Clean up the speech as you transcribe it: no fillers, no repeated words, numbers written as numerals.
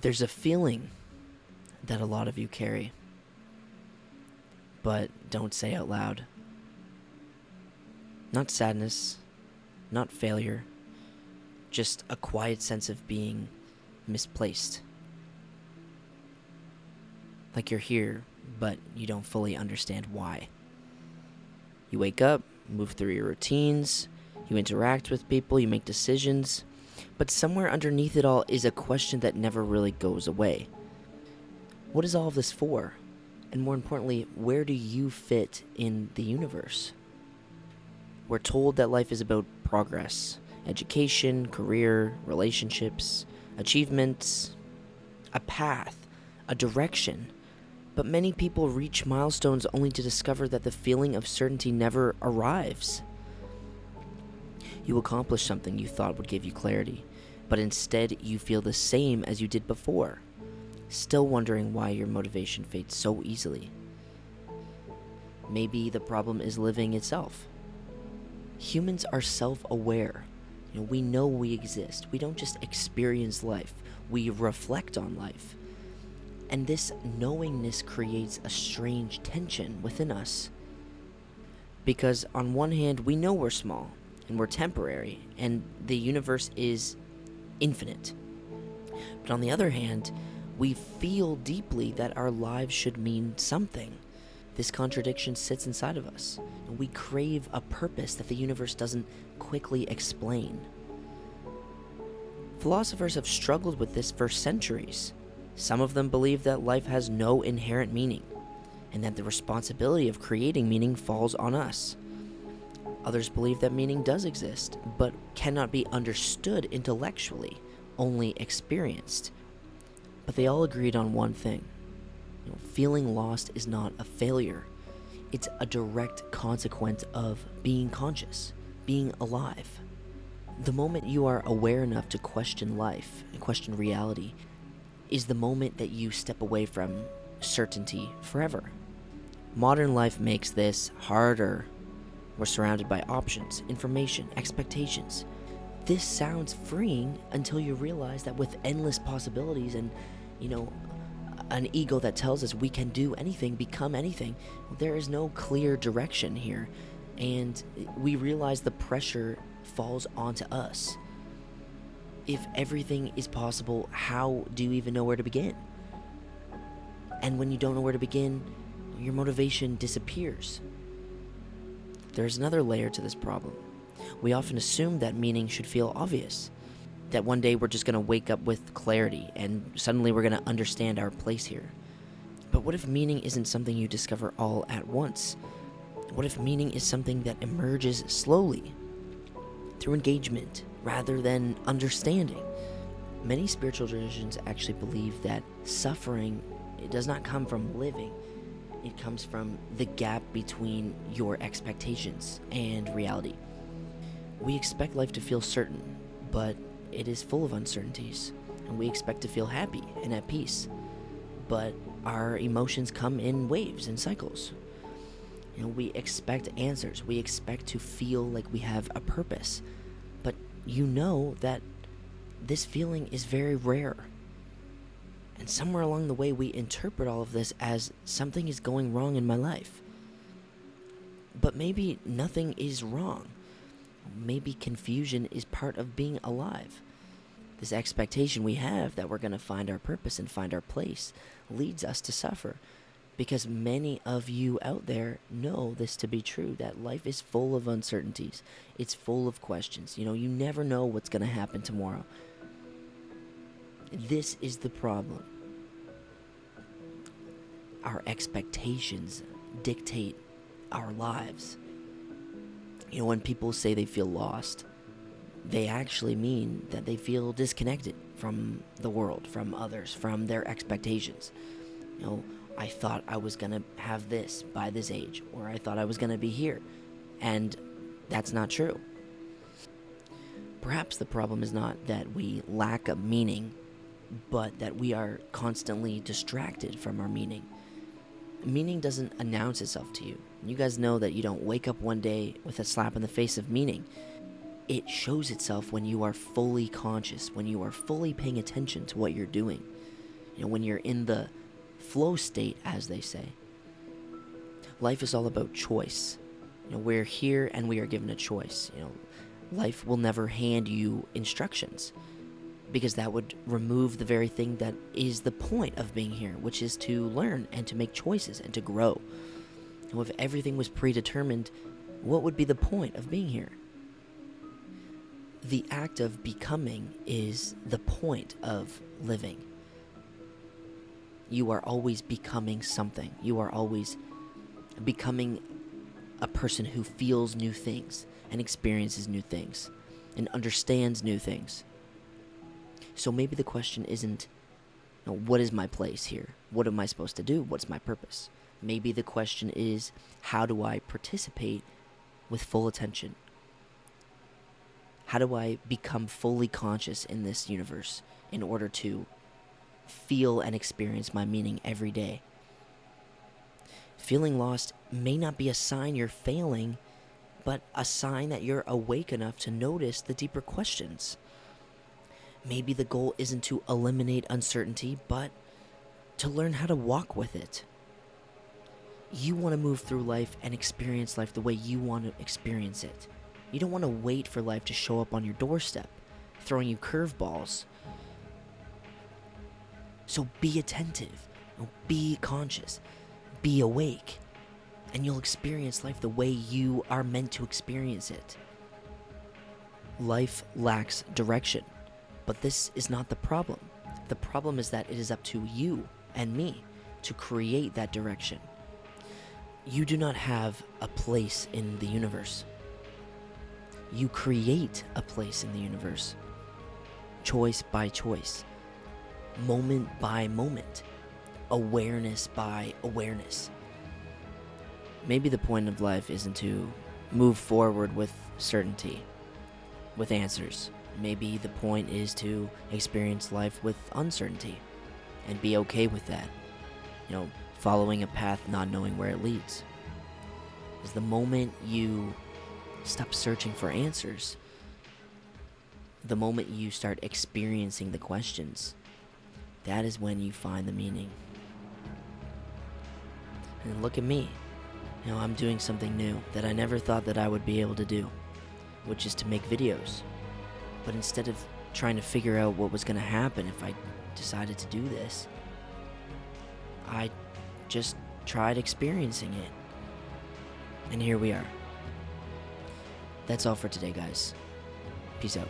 There's a feeling that a lot of you carry, but don't say out loud. Not sadness, not failure, just a quiet sense of being misplaced. Like you're here, but you don't fully understand why. You wake up, move through your routines, you interact with people, you make decisions, but somewhere underneath it all is a question that never really goes away. What is all of this for? And more importantly, where do you fit in the universe? We're told that life is about progress, education, career, relationships, achievements, a path, a direction. But many people reach milestones only to discover that the feeling of certainty never arrives. You accomplish something you thought would give you clarity, but instead you feel the same as you did before, still wondering why your motivation fades so easily. Maybe the problem is living itself. Humans are self-aware. We know we exist. We don't just experience life, we reflect on life. And this knowingness creates a strange tension within us. Because on one hand, we know we're small, and we're temporary, and the universe is infinite. But on the other hand, we feel deeply that our lives should mean something. This contradiction sits inside of us, and we crave a purpose that the universe doesn't quickly explain. Philosophers have struggled with this for centuries. Some of them believe that life has no inherent meaning, and that the responsibility of creating meaning falls on us. Others believe that meaning does exist, but cannot be understood intellectually, only experienced. But they all agreed on one thing. Feeling lost is not a failure. It's a direct consequence of being conscious, being alive. The moment you are aware enough to question life and question reality is the moment that you step away from certainty forever. Modern life makes this harder. We're surrounded by options, information, expectations. This sounds freeing until you realize that with endless possibilities and, an ego that tells us we can do anything, become anything, there is no clear direction here. And we realize the pressure falls onto us. If everything is possible, how do you even know where to begin? And when you don't know where to begin, your motivation disappears. There's another layer to this problem. We often assume that meaning should feel obvious, that one day we're just going to wake up with clarity and suddenly we're going to understand our place here. But what if meaning isn't something you discover all at once? What if meaning is something that emerges slowly, through engagement, rather than understanding? Many spiritual traditions actually believe that suffering, it does not come from living. It comes from the gap between your expectations and reality. We expect life to feel certain, but it is full of uncertainties, and we expect to feel happy and at peace, but our emotions come in waves and cycles. We expect answers. We expect to feel like we have a purpose, but that this feeling is very rare. And somewhere along the way, we interpret all of this as something is going wrong in my life. But maybe nothing is wrong. Maybe confusion is part of being alive. This expectation we have that we're going to find our purpose and find our place leads us to suffer. Because many of you out there know this to be true, that life is full of uncertainties. It's full of questions. You never know what's going to happen tomorrow. This is the problem. Our expectations dictate our lives. When people say they feel lost, they actually mean that they feel disconnected from the world, from others, from their expectations. I thought I was going to have this by this age, or I thought I was going to be here, and that's not true. Perhaps the problem is not that we lack a meaning, but that we are constantly distracted from our meaning. Meaning doesn't announce itself to you. You guys know that you don't wake up one day with a slap in the face of meaning. it shows itself when you are fully conscious, when you are fully paying attention to what you're doing. When you're in the flow state, as they say. Life is all about choice. We're here and we are given a choice. Life will never hand you instructions, because that would remove the very thing that is the point of being here, which is to learn and to make choices and to grow. If everything was predetermined, what would be the point of being here? The act of becoming is the point of living. You are always becoming something. You are always becoming a person who feels new things and experiences new things and understands new things. So maybe the question isn't, what is my place here? What am I supposed to do? What's my purpose? Maybe the question is, how do I participate with full attention? How do I become fully conscious in this universe in order to feel and experience my meaning every day? Feeling lost may not be a sign you're failing, but a sign that you're awake enough to notice the deeper questions. Maybe the goal isn't to eliminate uncertainty, but to learn how to walk with it. You want to move through life and experience life the way you want to experience it. You don't want to wait for life to show up on your doorstep, throwing you curveballs. So be attentive, be conscious, be awake, and you'll experience life the way you are meant to experience it. Life lacks direction. But this is not the problem. The problem is that it is up to you and me to create that direction. You do not have a place in the universe. You create a place in the universe. Choice by choice. Moment by moment. Awareness by awareness. Maybe the point of life isn't to move forward with certainty, with answers. Maybe the point is to experience life with uncertainty and be okay with that. Following a path not knowing where it leads. Is the moment you stop searching for answers, the moment you start experiencing the questions, that is when you find the meaning. And look at me. I'm doing something new that I never thought that I would be able to do, which is to make videos. But instead of trying to figure out what was going to happen if I decided to do this, I just tried experiencing it. And here we are. That's all for today, guys. Peace out.